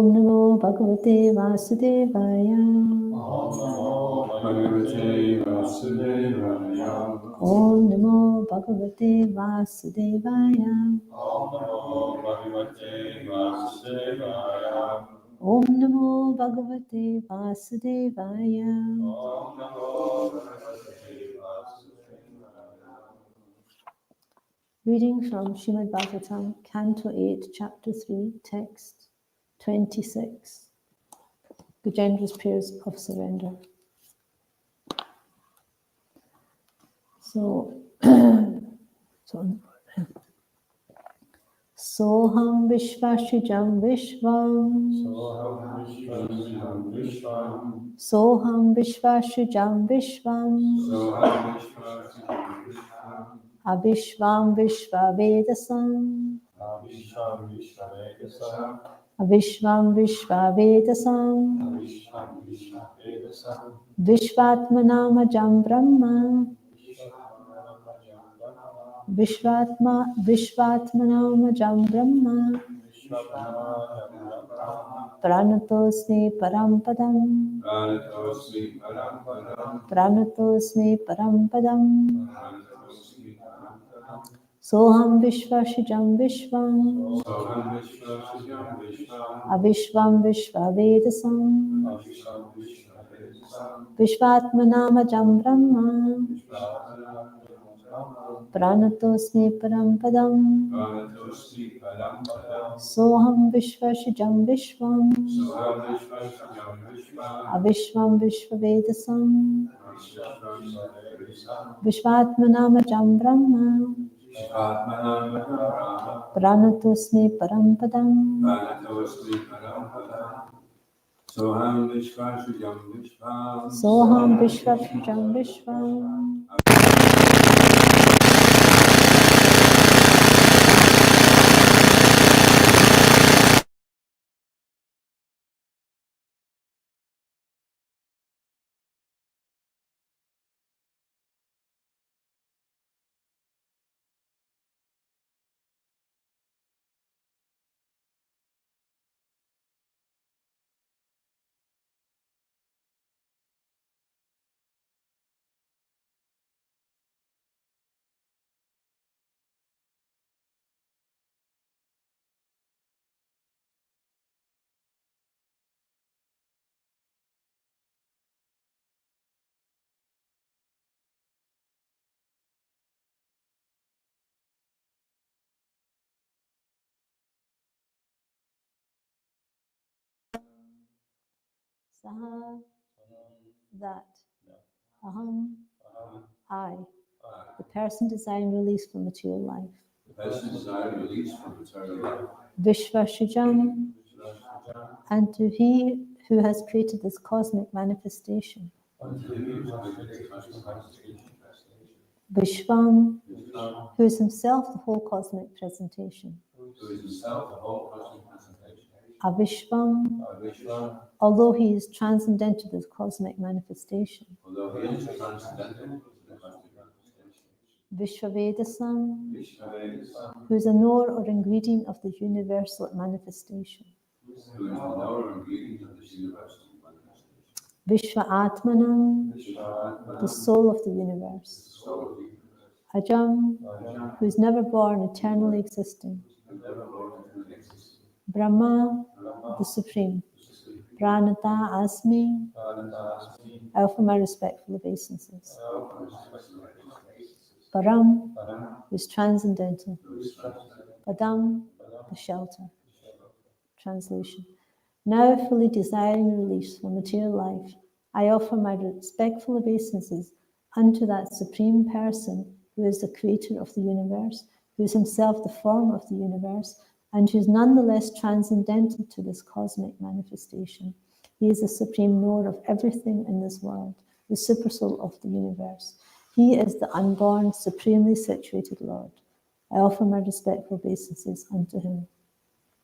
Om Namo Bhagavate Vasudevaya. Om Namo Bhagavate Vasudevaya. Om Namo Bhagavate Vasudevaya. Om Namo Bhagavate Vasudevaya. Om Namo Bhagavate Vasudevaya. Om Namo Bhagavate Vasudevaya. Reading from Srimad Bhagavatam, Canto 8, Chapter 3, Text 26. Gajendra's Prayers of Surrender. Soham Vishvashijam Vishvam. Soham Vishvashijam Vishvam. Avishvam Vishvavedasam. Avishvam Vishvavedasam. Vishvatmanamajam Brahma. Vishvatmanamajam Brahma. Pranatosmi Parampadam. Pranatosmi Parampadam. Soham Vishvashijam Vishvam. Avishvam Vishvavedasam. Vishvatmanamajam Brahma. Pranatosmi Parampadam. Soham Vishvashijam Vishvam. Avishvam Vishvavedasam. Vishvatmanamajam Brahma. Pranatosmi Parampadam. Soham Vishvashijam Vishvam. Soham Vishvashijam Vishvam. Saha, that. Aham, I. The person desiring release from material life. Vishvashijam, and to he who has created this cosmic manifestation. Vishvam, who is himself the whole cosmic presentation. Avishvam, although he is transcendental to this cosmic manifestation. Vishvavedasam, who is a knower or ingredient of the universal manifestation. Vishva Atmanam, the soul of the universe. Ajam, who is never born, eternally existing. Brahma, the Supreme. Pranata Asmi, I offer my respectful obeisances. Param, who is transcendental. Padam, the shelter. Translation. Now fully desiring release from material life, I offer my respectful obeisances unto that Supreme Person who is the creator of the universe, who is himself the form of the universe, and who is nonetheless transcendental to this cosmic manifestation. He is the supreme knower of everything in this world, the supersoul of the universe. He is the unborn, supremely situated Lord. I offer my respectful obeisances unto him.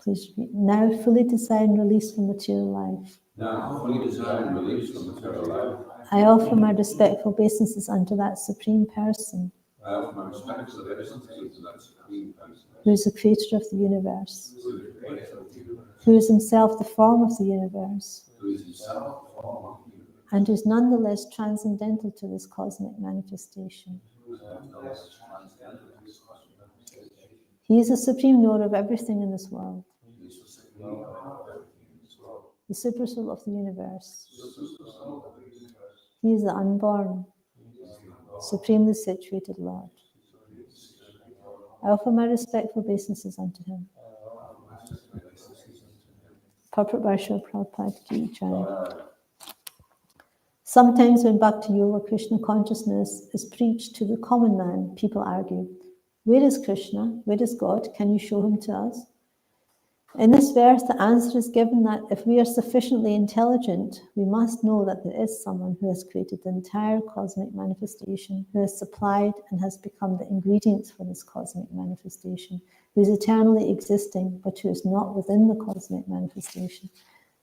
Please repeat. Now fully desire and release from material life. Now fully desire and release from material life. I offer my respectful obeisances unto that Supreme Person. I offer my respectful obeisances unto that Supreme Person. Who is the creator of the universe. who is himself the form of the universe, who is himself the form of the universe, and is nonetheless transcendental to this cosmic manifestation. who is nonetheless transcendental to this cosmic manifestation. He is the supreme knower of everything in this world, He is the supreme knower of everything in this world, the supersoul of the universe. the supersoul of the universe. He is the unborn, He is the unborn, supremely situated Lord. supremely situated Lord. I offer my respectful obeisances unto him. Purport by Srila Prabhupada Ki Jai. Sometimes when Bhakti Yoga Krishna consciousness is preached to the common man, people argue, where is Krishna? Where is God? Can you show him to us? In this verse, the answer is given that if we are sufficiently intelligent, we must know that there is someone who has created the entire cosmic manifestation, who has supplied and has become the ingredients for this cosmic manifestation, who is eternally existing, but who is not within the cosmic manifestation.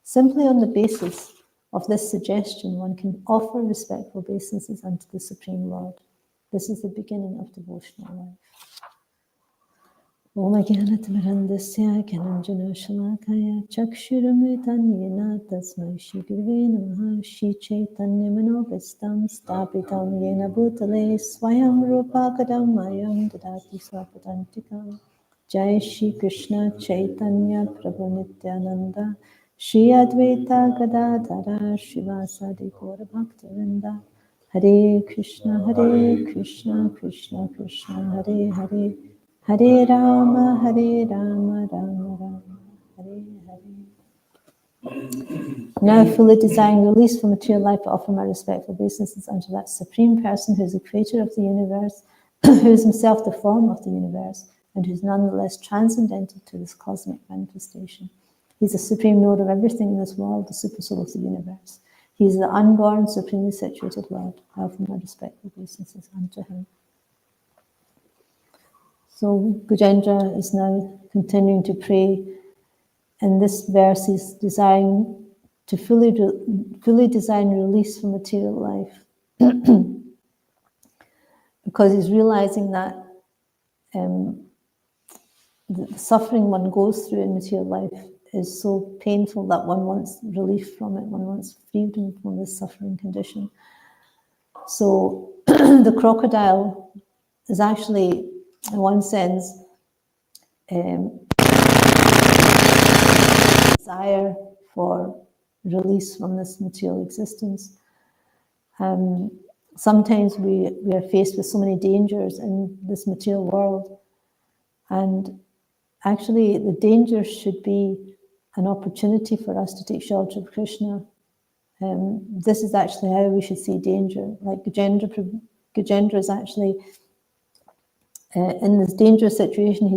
Simply on the basis of this suggestion, one can offer respectful obeisances unto the Supreme Lord. This is the beginning of devotional life. Om Jnanatamrandasya Gyananjana Shalakaya Chakshurumritan Yena Tasmai Shri Gurave Namaha Shri Chaitanya Manobhistam Stapitam Yena Bhutale Swayam Rupakadam Mayam Dadati Swapadantikam. Jai Shri Krishna Chaitanya Prabhu Nityananda Shri Advaita Gadadhara Shivasadi Gaura Bhaktivinoda. Hare Krishna Krishna Krishna Hare Hare Hare Rama, Rama Rama, Hare Hare. Now fully desiring release from material life, I offer my respectful obeisances unto that Supreme Person who is the creator of the universe, who is himself the form of the universe, and who is nonetheless transcendental to this cosmic manifestation. He is the supreme knower of everything in this world, the supersoul of the universe. He is the unborn, supremely situated Lord. I offer my respectful obeisances unto him. So Gajendra is now continuing to pray, and this verse is desiring to fully design release from material life, because he's realizing that the suffering one goes through in material life is so painful that one wants relief from it, one wants freedom from this suffering condition. So the crocodile is actually, in one sense, desire for release from this material existence. Sometimes we are faced with so many dangers in this material world, and actually the dangers should be an opportunity for us to take shelter of Krishna. This is actually how we should see danger. Like Gajendra is actually in this dangerous situation.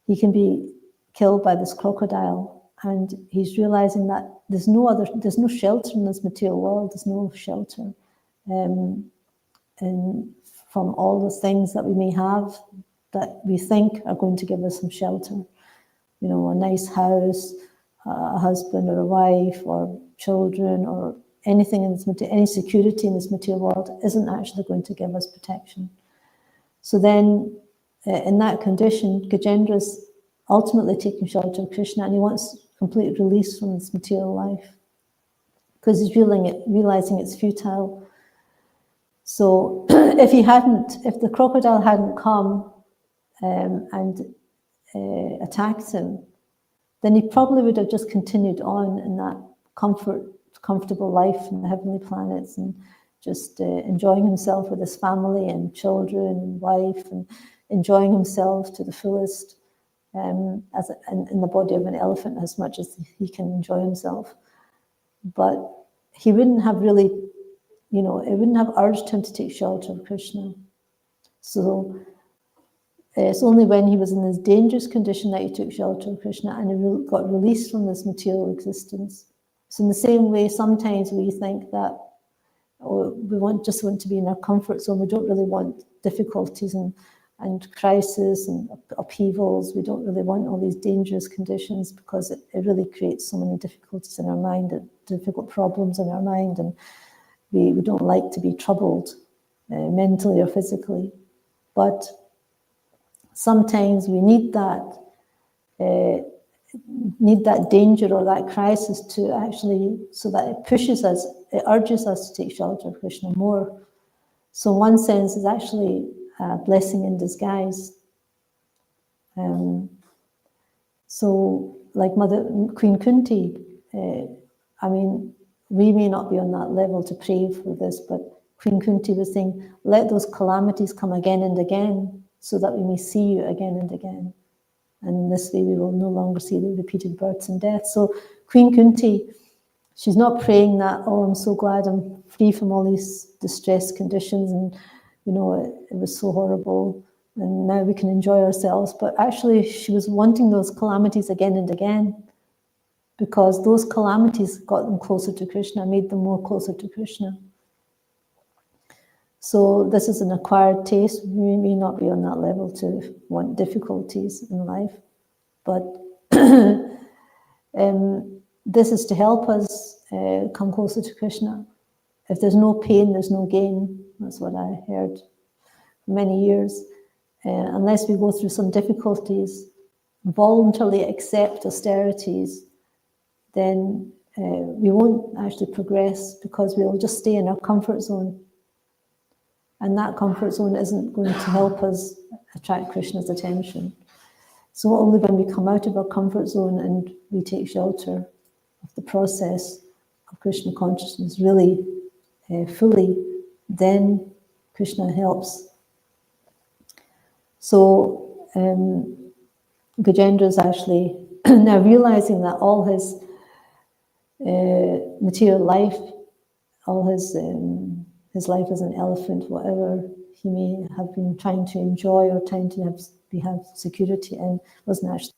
He can be killed by this crocodile, and he's realizing that there's no shelter in this material world. There's no shelter and from all the things that we may have that we think are going to give us some shelter. You know, a nice house, a husband or a wife or children or anything in this any security in this material world isn't actually going to give us protection. So then in that condition, Gajendra's ultimately taking shelter of Krishna, and he wants complete release from this material life because he's realizing it's futile. So if the crocodile hadn't come and attacked him, then he probably would have just continued on in that comfortable life in the heavenly planets and just enjoying himself with his family and children and wife and enjoying himself to the fullest in the body of an elephant as much as he can enjoy himself. But he wouldn't have really, it wouldn't have urged him to take shelter of Krishna. So it's only when he was in this dangerous condition that he took shelter of Krishna and he got released from this material existence. So in the same way, sometimes we think that we just want to be in our comfort zone. We don't really want difficulties and crisis and upheavals. We don't really want all these dangerous conditions because it really creates so many difficulties in our mind, difficult problems in our mind, and we don't like to be troubled mentally or physically. But sometimes we need that need that danger or that crisis to actually, so that it pushes us, it urges us to take shelter of Krishna more. So in one sense, it's actually a blessing in disguise. So like Queen Kunti, I mean, we may not be on that level to pray for this, but Queen Kunti was saying, let those calamities come again and again, so that we may see you again and again. And in this way, we will no longer see the repeated births and deaths. So Queen Kunti, she's not praying that, oh, I'm so glad I'm free from all these distressed conditions, and it was so horrible, and now we can enjoy ourselves. But actually, she was wanting those calamities again and again, because those calamities got them closer to Krishna, made them more closer to Krishna. So this is an acquired taste. We may not be on that level to want difficulties in life, but this is to help us come closer to Krishna. If there's no pain, there's no gain. That's what I heard for many years. Unless we go through some difficulties, voluntarily accept austerities, then we won't actually progress, because we'll just stay in our comfort zone. And that comfort zone isn't going to help us attract Krishna's attention. So only when we come out of our comfort zone and we take shelter of the process of Krishna consciousness really fully, then Krishna helps. So Gajendra is actually now realizing that all his material life, all his life as an elephant, whatever he may have been trying to enjoy or trying to have security in, wasn't actually.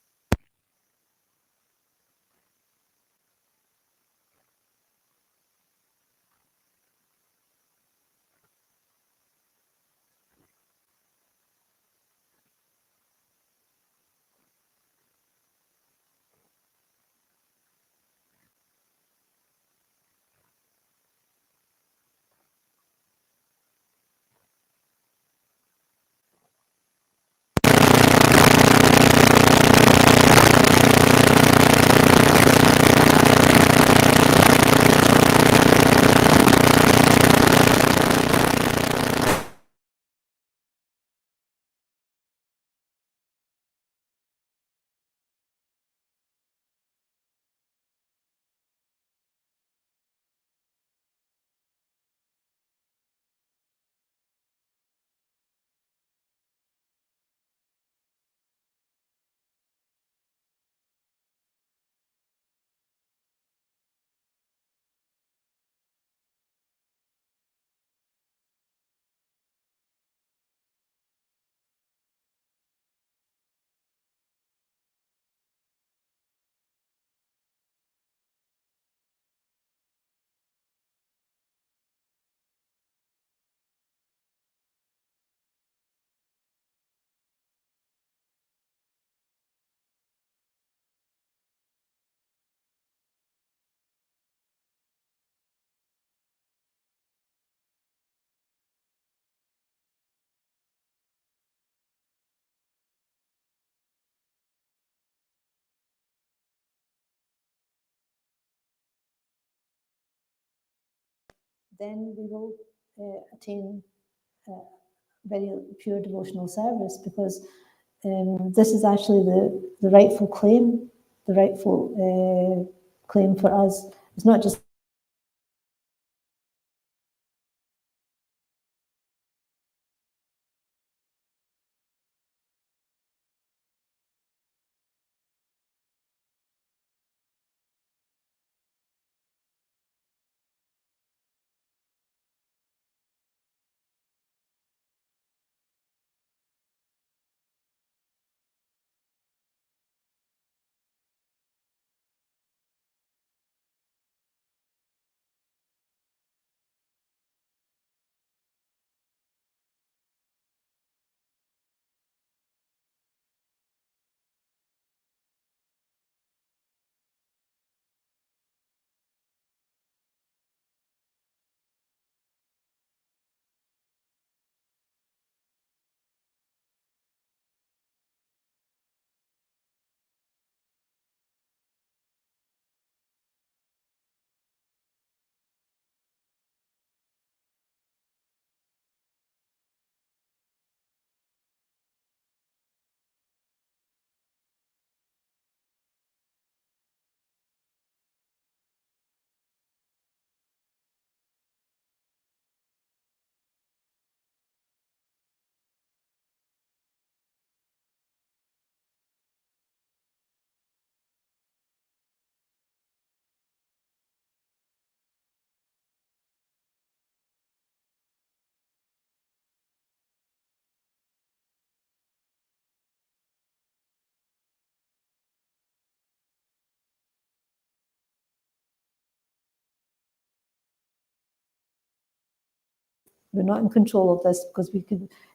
Then we will attain very pure devotional service, because this is actually the rightful claim, claim for us. It's not just We're not in control of this, because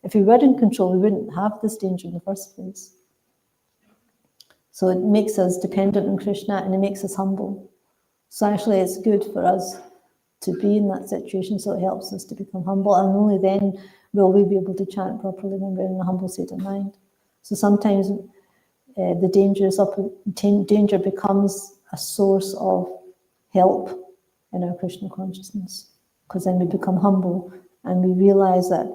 if we were in control, we wouldn't have this danger in the first place. So it makes us dependent on Krishna, and it makes us humble. So actually it's good for us to be in that situation, so it helps us to become humble, and only then will we be able to chant properly, when we're in a humble state of mind. So sometimes the danger becomes a source of help in our Krishna consciousness, because then we become humble and we realize that,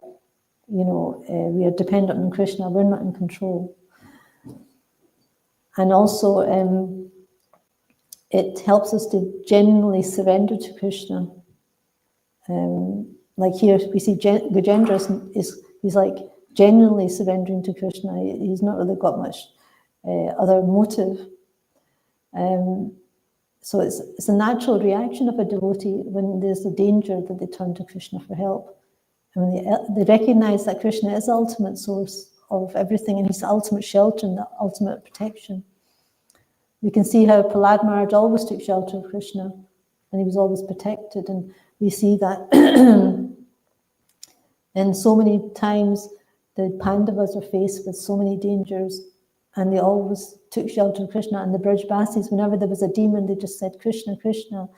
we are dependent on Krishna, we're not in control. And also it helps us to genuinely surrender to Krishna. Like here we see Gajendra he's like genuinely surrendering to Krishna. He's not really got much other motive. So it's a natural reaction of a devotee when there's a danger, that they turn to Krishna for help. And when they recognize that Krishna is the ultimate source of everything, and he's the ultimate shelter and the ultimate protection. We can see how Prahlad Maharaj always took shelter of Krishna, and he was always protected. And we see that and so many times the Pandavas are faced with so many dangers, and they always took shelter of Krishna. And the Brajbasis, whenever there was a demon, they just said, Krishna, Krishna.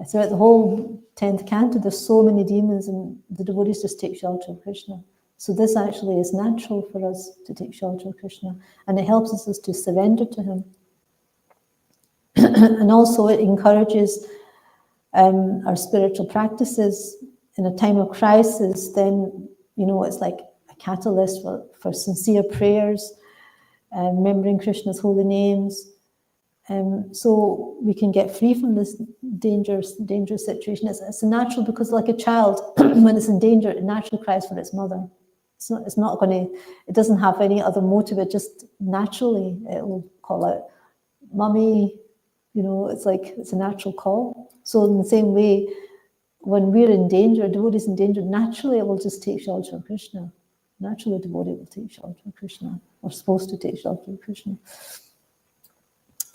Throughout the whole 10th canto, there's so many demons, and the devotees just take shelter of Krishna. So this actually is natural for us to take shelter of Krishna, and it helps us to surrender to him. And also it encourages our spiritual practices. In a time of crisis, then, it's like a catalyst for sincere prayers, remembering Krishna's holy names. So we can get free from this dangerous situation. It's a natural, because like a child, when it's in danger, it naturally cries for its mother. It doesn't have any other motive. It just naturally, it will call out, Mommy, it's a natural call. So in the same way, when we're in danger, a devotee is in danger, naturally it will just take shelter of Krishna. Naturally, a devotee will take shelter of Krishna, or supposed to take shelter of Krishna.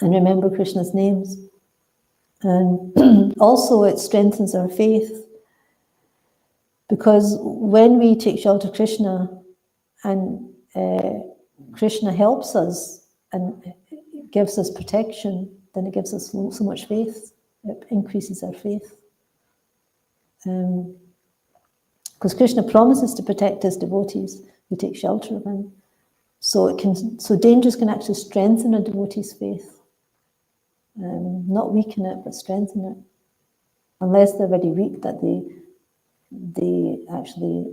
And remember Krishna's names. And also it strengthens our faith, because when we take shelter of Krishna, and Krishna helps us and gives us protection, then it gives us so much faith. It increases our faith. Because Krishna promises to protect his devotees who take shelter of him. So dangers can actually strengthen a devotee's faith. Not weaken it, but strengthen it. Unless they're very weak, that they actually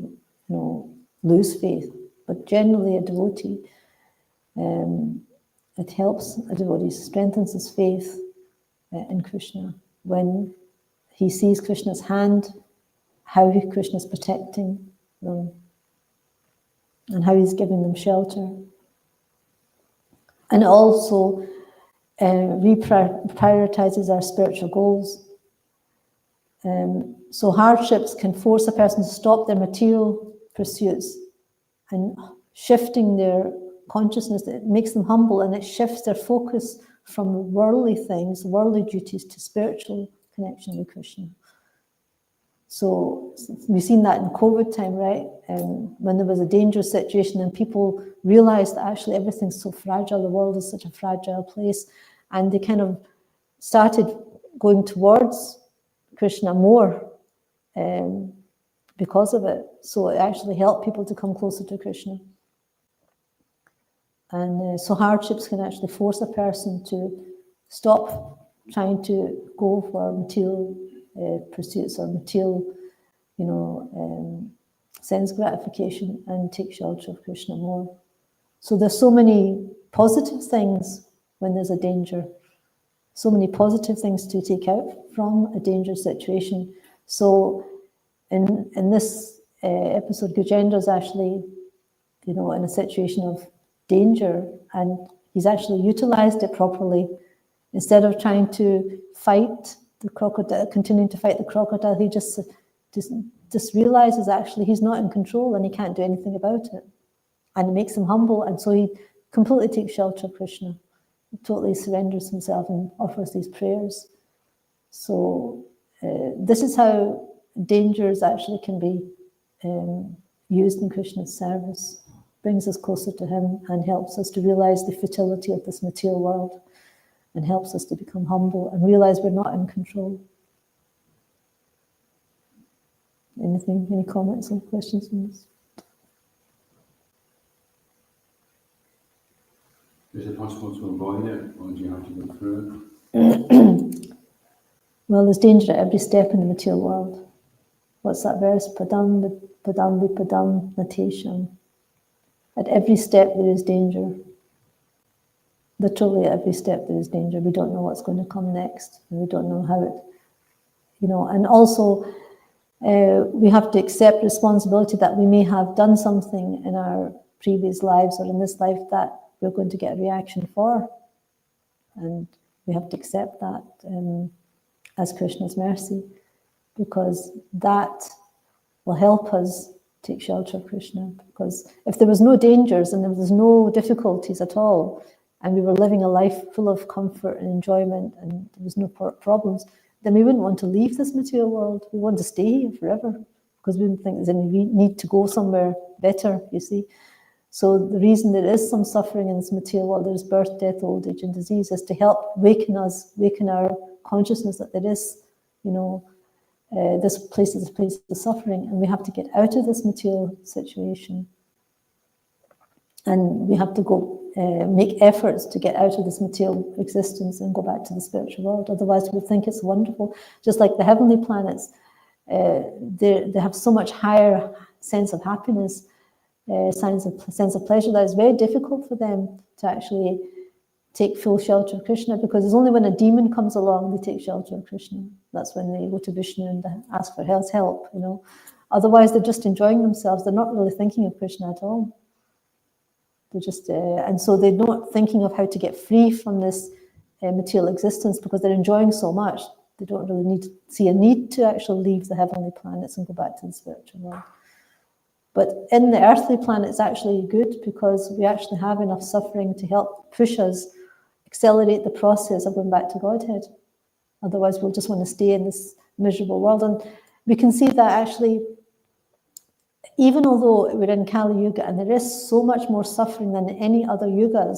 lose faith. But generally a devotee, it helps a devotee, strengthens his faith in Krishna. When he sees Krishna's hand, how Krishna's protecting them, and how he's giving them shelter. And it also reprioritizes our spiritual goals. So hardships can force a person to stop their material pursuits, and shifting their consciousness, it makes them humble, and it shifts their focus from worldly things, worldly duties, to spiritual connection with Krishna. So we've seen that in COVID time, right? When there was a dangerous situation and people realized that actually everything's so fragile, the world is such a fragile place, and they kind of started going towards Krishna more because of it. So it actually helped people to come closer to Krishna. And so hardships can actually force a person to stop trying to go for material pursuits or material, sense gratification, and take shelter of Krishna more. So there's so many positive things when there's a danger, so many positive things to take out from a dangerous situation. So in this episode, Gajendra is actually, in a situation of danger, and he's actually utilized it properly. Instead of trying to fight the crocodile, continuing to fight the crocodile, he just realizes actually he's not in control and he can't do anything about it. And it makes him humble, and so he completely takes shelter of Krishna. He totally surrenders himself and offers these prayers. So this is how dangers actually can be used in Krishna's service, brings us closer to him and helps us to realize the futility of this material world and helps us to become humble and realize we're not in control. Anything, any comments or questions on this? Is it possible to avoid it, or do you have to go through it? Well, there's danger at every step in the material world. What's that verse? Padam vipadam natesham. At every step there is danger. Literally at every step there is danger. We don't know what's going to come next, and we don't know how it, and also we have to accept responsibility that we may have done something in our previous lives or in this life that we're going to get a reaction for. And we have to accept that as Krishna's mercy, because that will help us take shelter of Krishna. Because if there was no dangers and there was no difficulties at all, and we were living a life full of comfort and enjoyment and there was no problems, then we wouldn't want to leave this material world. We want to stay here forever because we don't think there's any need to go somewhere better, you see. So the reason there is some suffering in this material world, there's birth, death, old age and disease, is to help waken our consciousness that there is, this place is a place of suffering, and we have to get out of this material situation. And we have to go make efforts to get out of this material existence and go back to the spiritual world. Otherwise, we think it's wonderful. Just like the heavenly planets, they have so much higher sense of happiness, sense of pleasure, that it's very difficult for them to actually take full shelter of Krishna, because it's only when a demon comes along they take shelter of Krishna. That's when they go to Vishnu and ask for his help, Otherwise, they're just enjoying themselves. They're not really thinking of Krishna at all. They're just, and so they're not thinking of how to get free from this material existence, because they're enjoying so much. They don't really see a need to actually leave the heavenly planets and go back to the spiritual world. But in the earthly planet, it's actually good, because we actually have enough suffering to help push us, accelerate the process of going back to Godhead. Otherwise, we'll just want to stay in this miserable world. And we can see that actually, even although we're in Kali Yuga and there is so much more suffering than in any other yugas,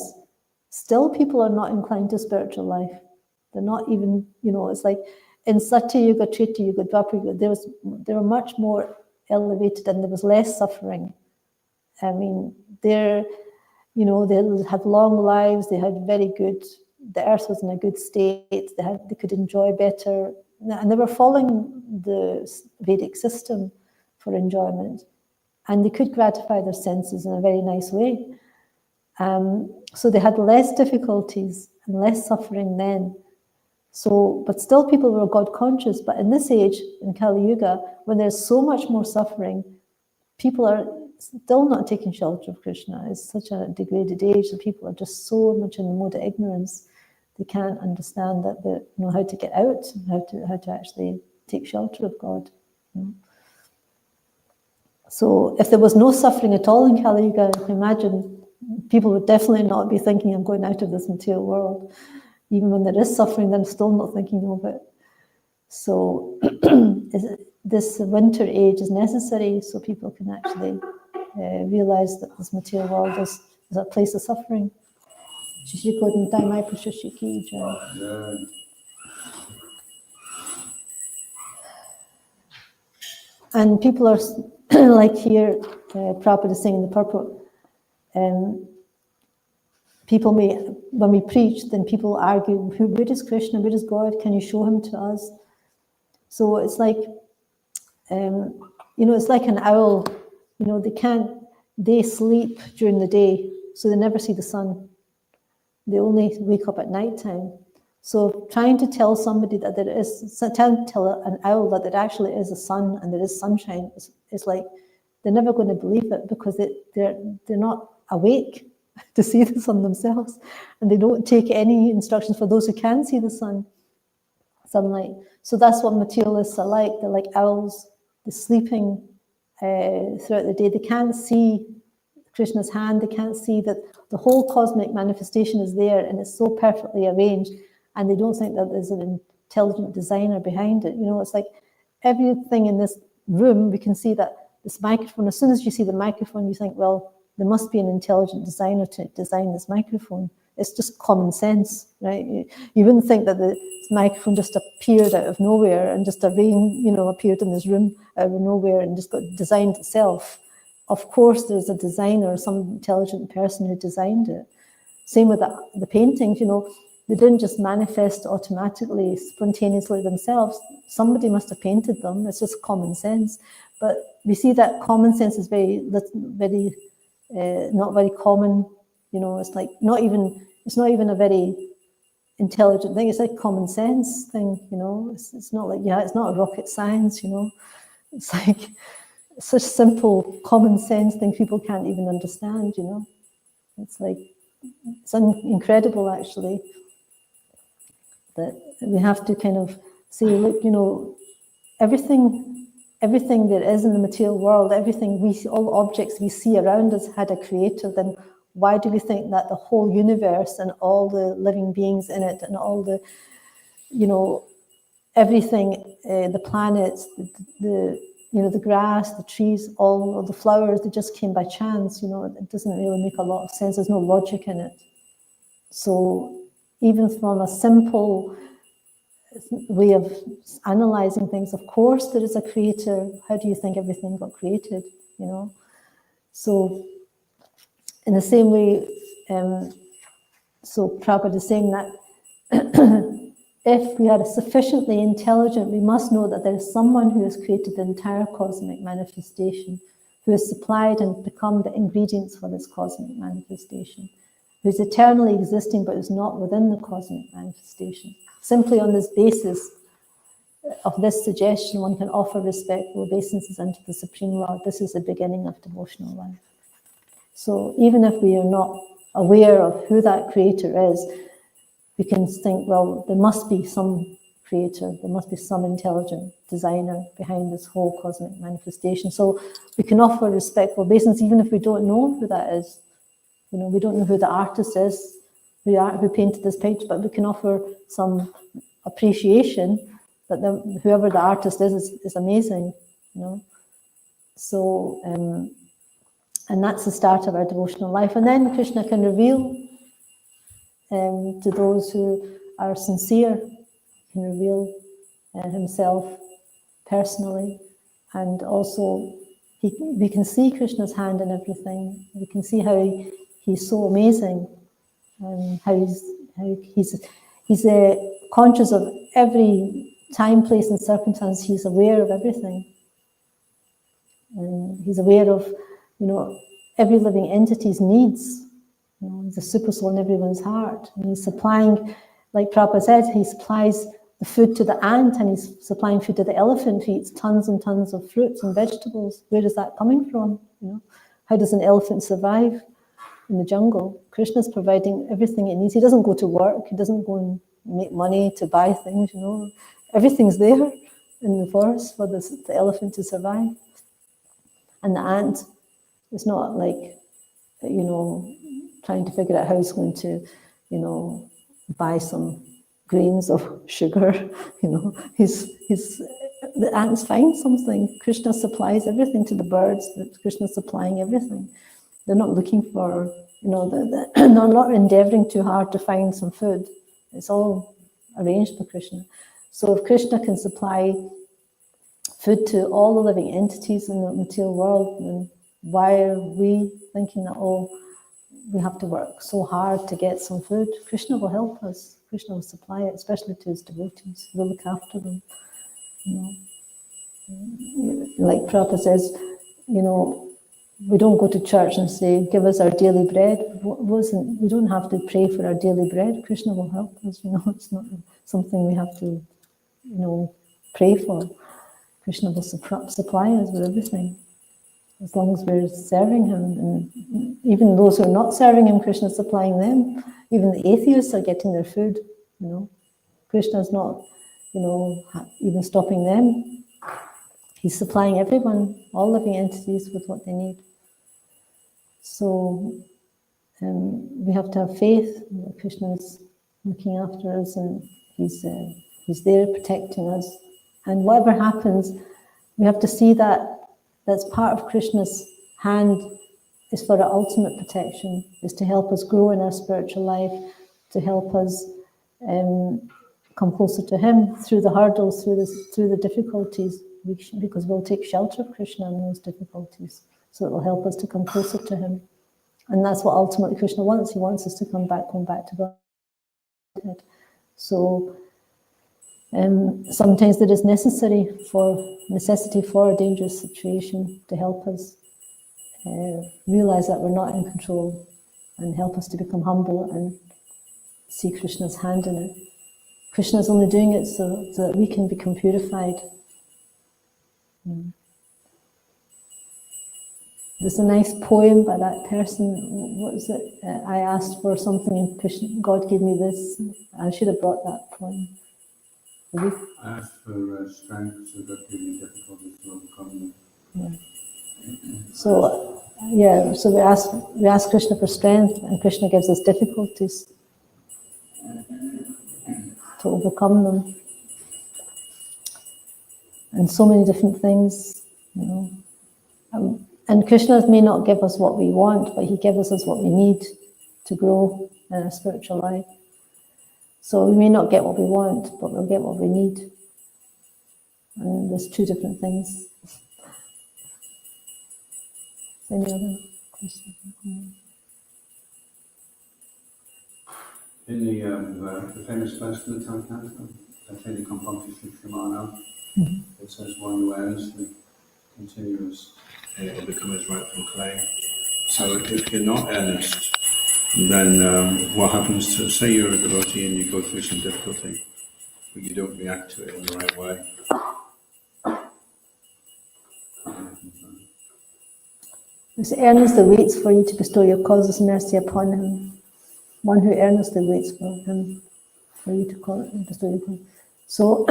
still people are not inclined to spiritual life. They're not even, it's like in Satya Yuga, Treta Yuga, Dwapara Yuga, they were much more elevated and there was less suffering. I mean, they had long lives, they had very good, the earth was in a good state, they could enjoy better, and they were following the Vedic system for enjoyment, and they could gratify their senses in a very nice way. So they had less difficulties and less suffering then. So, but still people were God conscious. But in this age, in Kali Yuga, when there's so much more suffering, people are still not taking shelter of Krishna. It's such a degraded age that people are just so much in the mode of ignorance. They can't understand that they know how to get out, how to actually take shelter of God. So if there was no suffering at all in Kali Yuga, I can imagine people would definitely not be thinking of going out of this material world. Even when there is suffering, they're still not thinking of it. So this winter age is necessary so people can actually realize that this material world is a place of suffering. And people are like here, Prabhupada is saying in the purport, people may, when we preach, then people argue, where is Krishna, where is God, can you show him to us? So it's like, it's like an owl, they sleep during the day, so they never see the sun. They only wake up at night time. So trying to tell somebody that tell an owl that there actually is a sun and there is sunshine, is like, they're never going to believe it, because they're not awake to see the sun themselves, and they don't take any instructions for those who can see the sunlight. So that's what materialists are like. They're like owls. They're sleeping throughout the day. They can't see Krishna's hand. They can't see that the whole cosmic manifestation is there and it's so perfectly arranged, and they don't think that there's an intelligent designer behind it. It's like everything in this room, we can see that this microphone, as soon as you see the microphone, you think, well, there must be an intelligent designer to design this microphone. It's just common sense, right? You wouldn't think that the microphone just appeared out of nowhere and just a rain, appeared in this room out of nowhere and just got designed itself. Of course, there's a designer, some intelligent person who designed it. Same with the paintings, they didn't just manifest automatically, spontaneously themselves. Somebody must have painted them. It's just common sense. But we see that common sense is not very common. It's like it's not even a very intelligent thing. It's like common sense thing. It's not like it's not a rocket science. It's like such simple common sense thing people can't even understand. It's like it's incredible actually that we have to kind of say, look, everything there is in the material world, everything we see, all objects we see around us had a creator. Then why do we think that the whole universe and all the living beings in it and all the, everything, the planets, the grass, the trees, all of the flowers, they just came by chance, it doesn't really make a lot of sense. There's no logic in it. So even from a simple way of analyzing things, of course there is a creator. How do you think everything got created, So in the same way, so Prabhupada is saying that if we are sufficiently intelligent, we must know that there is someone who has created the entire cosmic manifestation, who has supplied and become the ingredients for this cosmic manifestation, who is eternally existing but is not within the cosmic manifestation. Simply on this basis of this suggestion, one can offer respectful obeisances unto the Supreme Lord. This is the beginning of devotional life. So even if we are not aware of who that creator is, we can think, well, there must be some creator, there must be some intelligent designer behind this whole cosmic manifestation. So we can offer respectful obeisance even if we don't know who that is. We don't know who the artist is, who painted this picture, but we can offer some appreciation that whoever the artist is amazing, So, and that's the start of our devotional life. And then Krishna can reveal to those who are sincere, can reveal himself personally, and also we can see Krishna's hand in everything. We can see how he's so amazing, and how he's conscious of every time, place, and circumstance. He's aware of everything, and he's aware of every living entity's needs. He's a super soul in everyone's heart, and he's supplying, like Prabhupada said, he supplies the food to the ant, and he's supplying food to the elephant who eats tons and tons of fruits and vegetables. Where is that coming from? How does an elephant survive in the jungle? Krishna's providing everything it needs. He doesn't go to work. He doesn't go and make money to buy things. Everything's there in the forest for the elephant to survive. And the ant is not like, trying to figure out how he's going to, buy some grains of sugar. The ants find something. Krishna supplies everything to the birds. Krishna's supplying everything. They're not looking for, they're not endeavoring too hard to find some food. It's all arranged by Krishna. So if Krishna can supply food to all the living entities in the material world, then why are we thinking that, we have to work so hard to get some food? Krishna will help us. Krishna will supply it, especially to his devotees. He will look after them. Like Prabhupada says, we don't go to church and say, give us our daily bread. We don't have to pray for our daily bread. Krishna will help us. It's not something we have to, pray for. Krishna will supply us with everything, as long as we're serving him. And even those who are not serving him, Krishna is supplying them. Even the atheists are getting their food. Krishna is not, even stopping them. He's supplying everyone, all living entities, with what they need. So we have to have faith that Krishna is looking after us, and he's there protecting us. And whatever happens, we have to see that that's part of Krishna's hand is for our ultimate protection, is to help us grow in our spiritual life, to help us come closer to him through the hurdles, through the difficulties, because we'll take shelter of Krishna in those difficulties. So it will help us to come closer to him. And that's what ultimately Krishna wants. He wants us to come back to God. So sometimes there is necessity for a dangerous situation to help us realize that we're not in control and help us to become humble and see Krishna's hand in it. Krishna's only doing it so that we can become purified. There's a nice poem by that person. What is it? I asked for something and Krishna, God gave me this. I should have brought that poem. I asked for strength, so God gave me difficulty to overcome them. So we ask Krishna for strength, and Krishna gives us difficulties to overcome them. And so many different things, and Krishna may not give us what we want, but he gives us what we need to grow in our spiritual life. So we may not get what we want, but we'll get what we need. And there's two different things. Any other questions? In the famous verse from the Tanakh, Ateni Kampamti Shikshimana, it says, one who earnestly continues, it will become his rightful claim. So if you're not earnest, then what happens to, say you're a devotee and you go through some difficulty, but you don't react to it in the right way? This earnestly waits for you to bestow your causeless mercy upon him. One who earnestly waits for him, for you to bestow your causeless. So,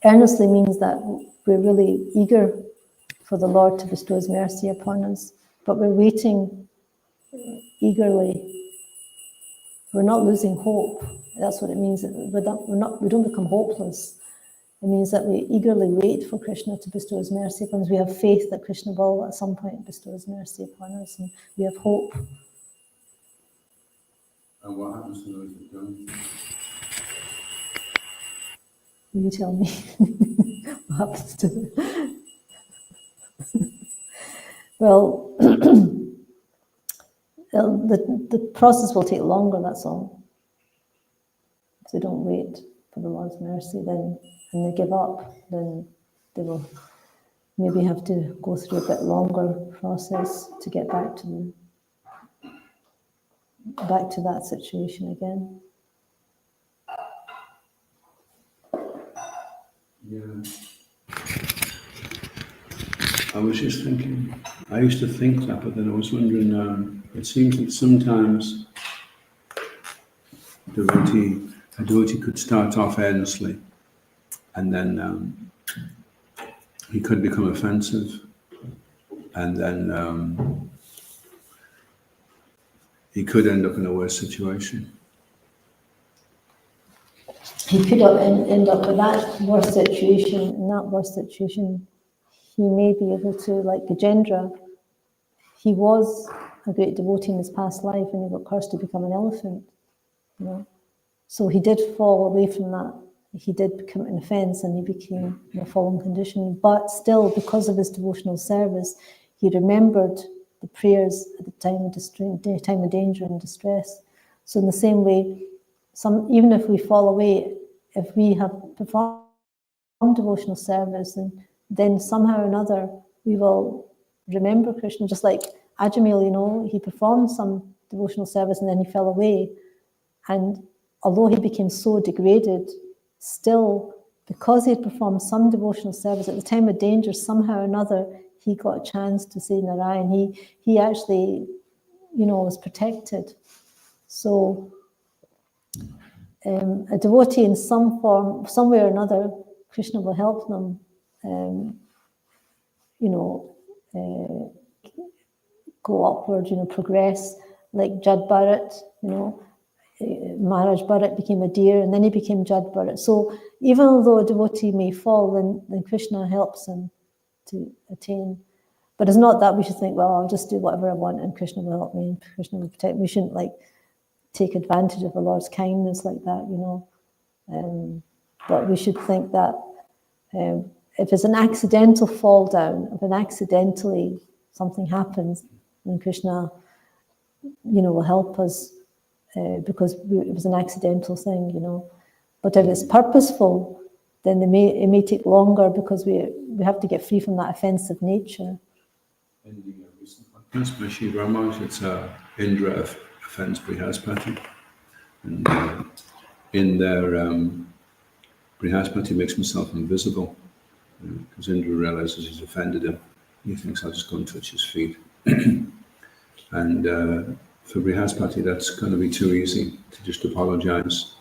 earnestly means that we're really eager for the Lord to bestow his mercy upon us, but we're waiting eagerly. We're not losing hope. That's what it means. We don't become hopeless. It means that we eagerly wait for Krishna to bestow his mercy upon us. We have faith that Krishna will at some point bestow his mercy upon us, and we have hope. And what happens to those that don't? Will you tell me what happens to them? Well, the process will take longer, that's all. If they don't wait for the Lord's mercy, then and they give up, then they will maybe have to go through a bit longer process to get back to that situation again. Yeah. I was just thinking, I used to think that, but then I was wondering, it seems that sometimes a devotee could start off earnestly, and then he could become offensive, and then he could end up in a worse situation. He could end up in that worse situation. In that worse situation, he may be able to, like Gajendra, he was a great devotee in his past life and he got cursed to become an elephant. So he did fall away from that. He did commit an offence and he became in a fallen condition. But still, because of his devotional service, he remembered the prayers at the time of danger and distress. So in the same way, even if we fall away, if we have performed devotional service, and then somehow or another we will remember Krishna, just like Ajamil, he performed some devotional service and then he fell away. And although he became so degraded, still, because he had performed some devotional service at the time of danger, somehow or another, he got a chance to say Narayan. He actually, was protected. So a devotee in some form, some way or another, Krishna will help them, go upward, progress, like Jad Bharat, Maharaj Bharat became a deer and then he became Jad Bharat. So even though a devotee may fall, then Krishna helps him to attain. But it's not that we should think, well, I'll just do whatever I want and Krishna will help me and Krishna will protect me. We shouldn't like take advantage of the Lord's kindness like that, you know. But we should think that if it's an accidental fall down, if an accidentally something happens, then Krishna, you know, will help us because it was an accidental thing, you know. But if it's purposeful, then it may take longer because we have to get free from that offensive nature. In the recent podcast by Sri Ramanuj, it's Indra offends Brihaspati. And in their Brihaspati makes himself invisible because Indra realizes he's offended him. He thinks I'll just go and touch his feet. And for Brihaspati, that's going to be too easy to just apologize.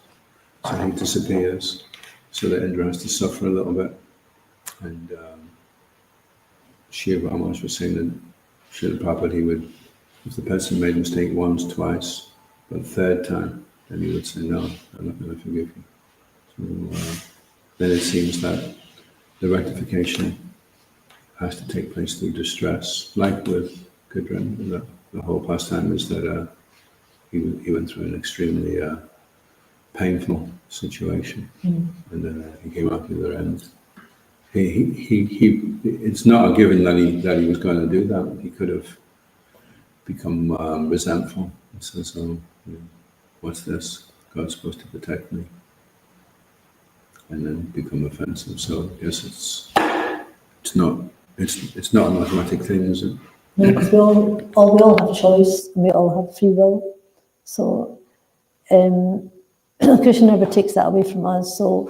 So he disappears, so that Indra has to suffer a little bit. And Sri Ramanuj was saying that Srila Prabhupada, he would, if the person made a mistake once, twice, but third time, then he would say, no, I'm not going to forgive you. So then it seems that the rectification has to take place through distress, like with Gudrun. The whole pastime is that he went through an extremely painful situation, and then he came out the other end. It's not a given that he was going to do that. He could have become resentful and says, "Oh, you know, what's this? God's supposed to protect me," and then become offensive. So yes, it's not an automatic thing, is it? No, because we all have choice and we all have free will. So Krishna never takes that away from us. So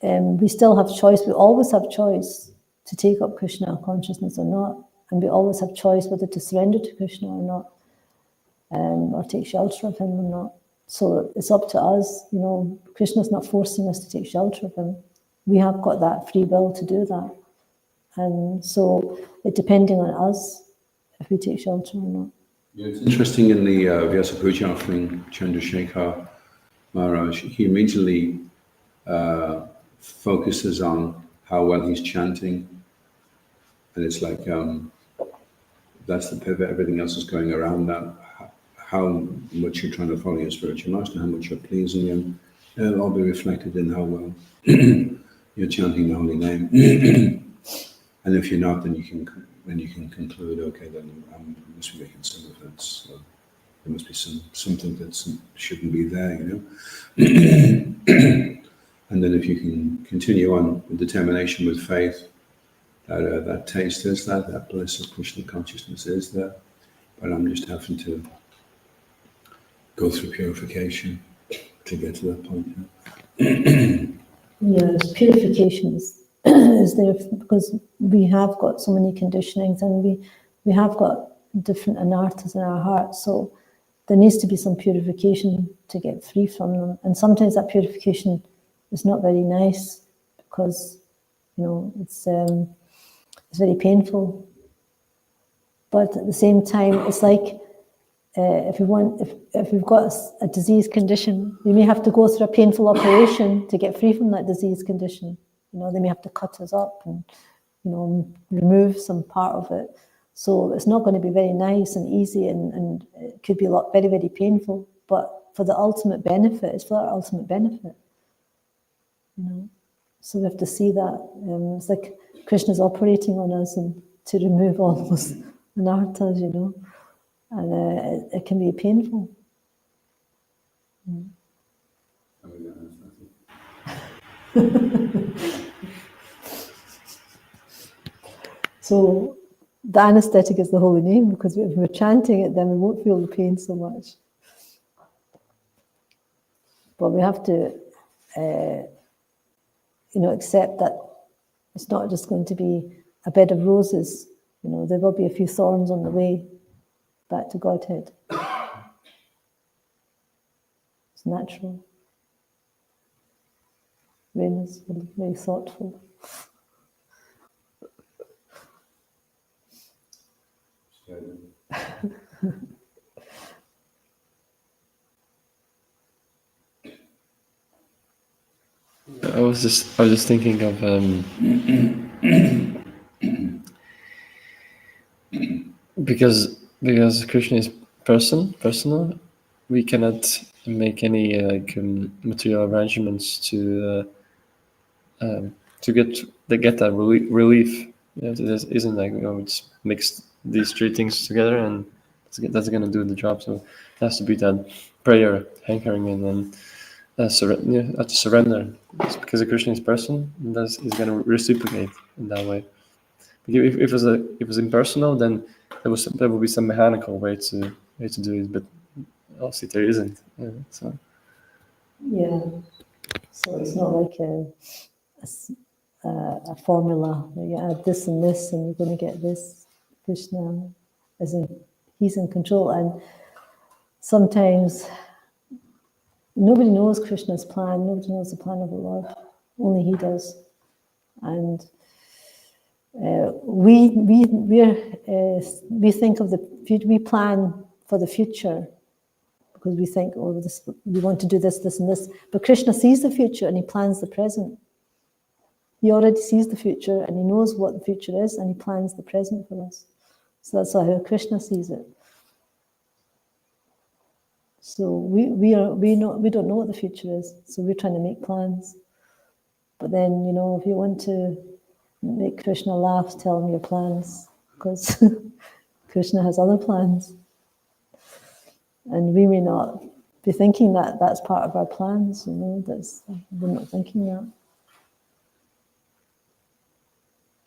we still have choice. We always have choice to take up Krishna consciousness or not. And we always have choice whether to surrender to Krishna or not, or take shelter of him or not. So it's up to us, you know. Krishna's not forcing us to take shelter of him. We have got that free will to do that. And so it's depending on us if we take shelter or not. Yeah, it's interesting in the Vyasa Puja offering, Chandrasekhar Maharaj, he immediately focuses on how well he's chanting. And it's like, that's the pivot, everything else is going around that. How much you're trying to follow your spiritual master, how much you're pleasing him, it'll all be reflected in how well you're chanting the holy name. And if you're not, then you can conclude, okay, then I must be making some offense. So there must be something that shouldn't be there, you know. And then if you can continue on with determination, with faith, that taste is there, that bliss of Krishna consciousness is there, but I'm just having to go through purification to get to that point. Yes, purification is there because we have got so many conditionings and we have got different anarthas in our hearts. So there needs to be some purification to get free from them. And sometimes that purification is not very nice because, you know, it's very painful. But at the same time, it's like if we've got a disease condition, we may have to go through a painful operation to get free from that disease condition. You know, they may have to cut us up and, you know, remove some part of it. So it's not going to be very nice and easy, and it could be very, very painful. But for the ultimate benefit, it's for our ultimate benefit. You know, so we have to see that it's like Krishna's operating on us and to remove all those anarthas, you know, and it can be painful. So the anesthetic is the holy name, because if we're chanting it, then we won't feel the pain so much. But we have to, you know, accept that it's not just going to be a bed of roses. You know, there will be a few thorns on the way back to Godhead. It's natural. Rain is very thoughtful. I was just thinking of because Krishna is personal, we cannot make any material arrangements to get that relief. Yeah, it isn't like it's mixed these three things together and that's going to do the job. So it has to be that prayer, hankering, and then surrender. It's because the Krishna is person, and he's going to reciprocate in that way. If it was impersonal, then there would be some mechanical way to do it, but obviously there isn't. Yeah, so it's not like a formula where you add this and this and you're going to get this. Krishna, as in he's in control, and sometimes nobody knows Krishna's plan. Nobody knows the plan of the Lord. Only he does. And we think of the future. We plan for the future because we think, we want to do this, this, and this. But Krishna sees the future and he plans the present. He already sees the future and he knows what the future is and he plans the present for us. So that's how Krishna sees it. So we don't know what the future is, so we're trying to make plans. But then, if you want to make Krishna laugh, tell him your plans, because Krishna has other plans. And we may not be thinking that that's part of our plans, we're not thinking that.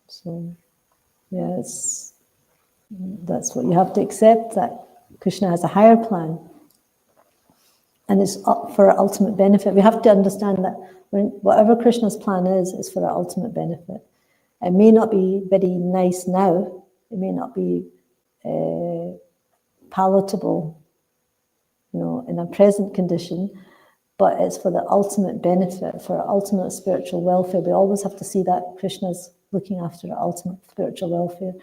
So, that's what you have to accept, that Krishna has a higher plan. And it's up for our ultimate benefit. We have to understand that whatever Krishna's plan is for our ultimate benefit. It may not be very nice now. It may not be palatable, in a present condition, but it's for the ultimate benefit, for our ultimate spiritual welfare. We always have to see that Krishna's looking after our ultimate spiritual welfare.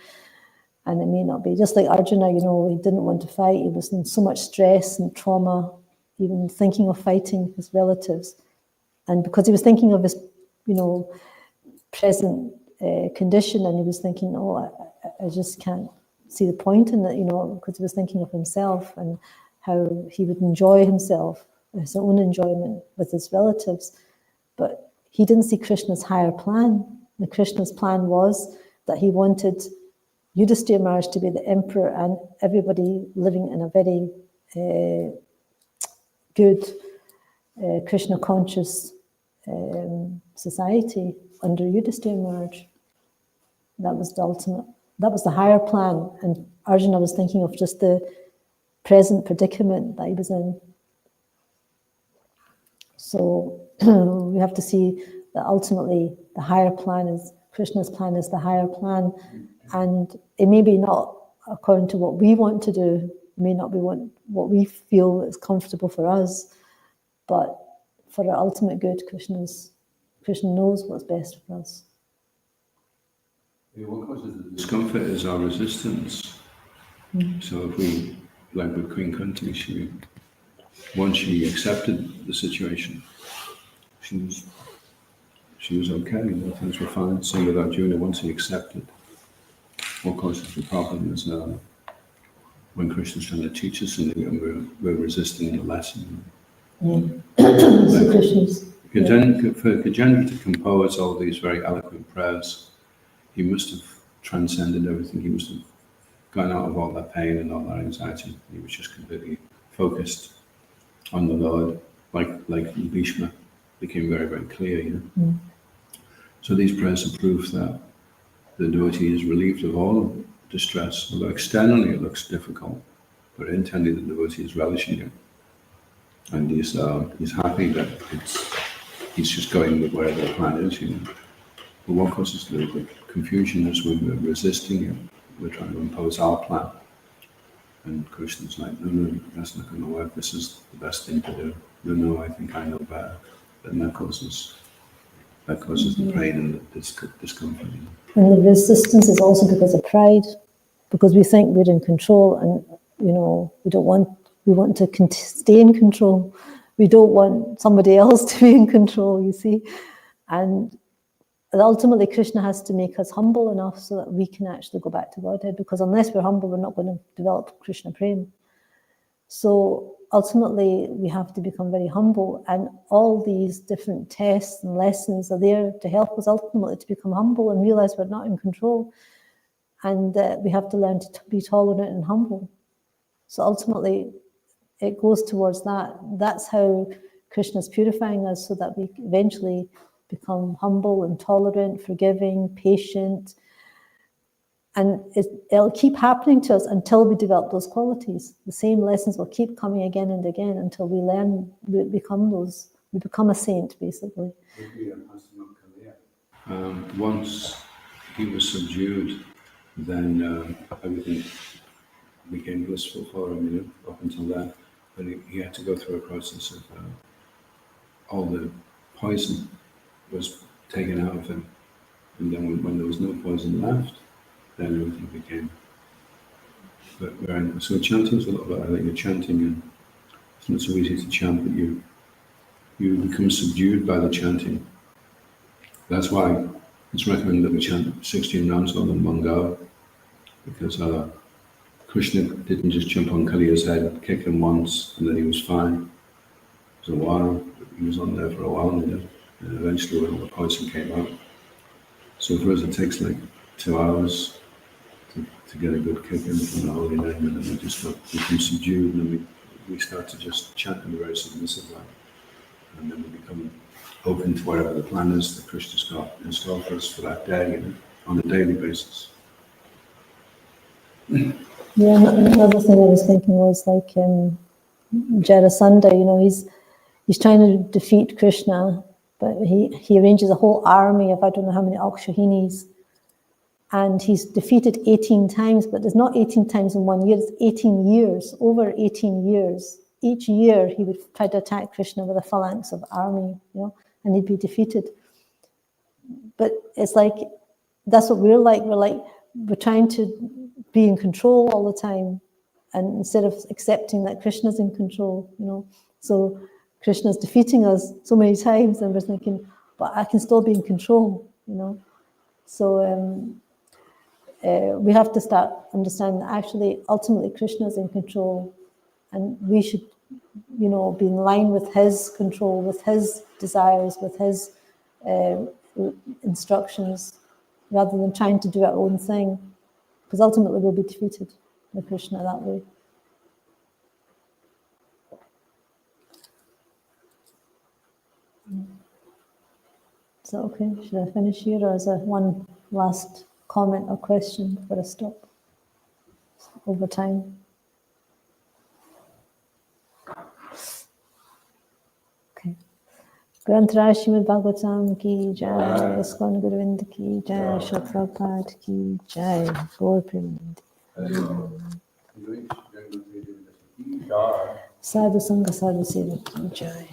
And it may not be. Just like Arjuna, he didn't want to fight. He was in so much stress and trauma, even thinking of fighting his relatives. And because he was thinking of his, present condition, and he was thinking, I just can't see the point in it, because he was thinking of himself and how he would enjoy himself, his own enjoyment with his relatives. But he didn't see Krishna's higher plan. And Krishna's plan was that he wanted Yudhishthira Maharaj to be the emperor and everybody living in a very good Krishna-conscious society under Yudhishthira Maharaj. That was the ultimate, that was the higher plan. And Arjuna was thinking of just the present predicament that he was in. So we have to see that ultimately the higher plan is, Krishna's plan is the higher plan. And it may be not according to what we want to do, it may not be what we feel is comfortable for us, but for our ultimate good, Krishna knows what's best for us. Yeah, what causes the discomfort is our resistance. So if we, like with Queen Kunti, once she accepted the situation, she was okay, things were fine. Same with Arjuna, once he accepted. What causes the problem is when Krishna's trying to teach us something and we're resisting the lesson. For Gajendra to compose all these very eloquent prayers, he must have transcended everything. He must have gone out of all that pain and all that anxiety. He was just completely focused on the Lord, like Bhishma became very, very clear. So these prayers are proof that the devotee is relieved of all distress, although externally it looks difficult, but internally the devotee is relishing it. And he's happy that he's just going with where the plan is, But what causes the confusion is when we're resisting it, we're trying to impose our plan. And Krishna's like, no, that's not going to work, this is the best thing to do. No, I think I know better. And that causes the pain and the discomfort. And the resistance is also because of pride, because we think we're in control, and we want to stay in control. We don't want somebody else to be in control, you see. And ultimately Krishna has to make us humble enough so that we can actually go back to Godhead, because unless we're humble, we're not going to develop Krishna Prem. So ultimately, we have to become very humble, and all these different tests and lessons are there to help us ultimately to become humble and realize we're not in control, and we have to learn to be tolerant and humble. So ultimately, it goes towards that. That's how Krishna is purifying us, so that we eventually become humble and tolerant, forgiving, patient. And it'll keep happening to us until we develop those qualities. The same lessons will keep coming again and again until we learn, we become a saint, basically. Once he was subdued, then everything became blissful for him, up until then. But he had to go through a process of all the poison was taken out of him. And then when there was no poison left, then everything became. So chanting is a lot about, I think, you're chanting, and it's not so easy to chant, but you become subdued by the chanting. That's why it's recommended that we chant 16 rounds all in one go, because Krishna didn't just jump on Kaliya's head, kick him once, and then he was fine. It was a while. He was on there for a while, and eventually when all the poison came out. So for us it takes like 2 hours to get a good kick in from the holy name, and then we just become subdued, and then we start to just chant in a very submissive way. And then we become open to whatever the plan is that Krishna's got in store for us for that day, on a daily basis. Yeah, another thing I was thinking was like Jarasandha, he's trying to defeat Krishna, but he arranges a whole army of I don't know how many Akshahinis, and he's defeated 18 times, but there's not 18 times in 1 year, it's 18 years, over 18 years. Each year he would try to attack Krishna with a phalanx of army, and he'd be defeated. But it's like, that's what we're like. We're trying to be in control all the time, and instead of accepting that Krishna's in control, So Krishna's defeating us so many times, and we're thinking, but I can still be in control, So we have to start understanding that actually, ultimately, Krishna's in control, and we should, be in line with his control, with his desires, with his instructions, rather than trying to do our own thing, because ultimately we'll be defeated by Krishna that way. Is that okay? Should I finish here, or is there one last comment or question before I stop? Over time. Okay. Granth Srimad Bhagavatam ki jai, ISKCON Guruvind ki jai, Srila Prabhupada ki jai, Gaur Premanandi. Sadhu Sangha Sadhu Seva ki jai.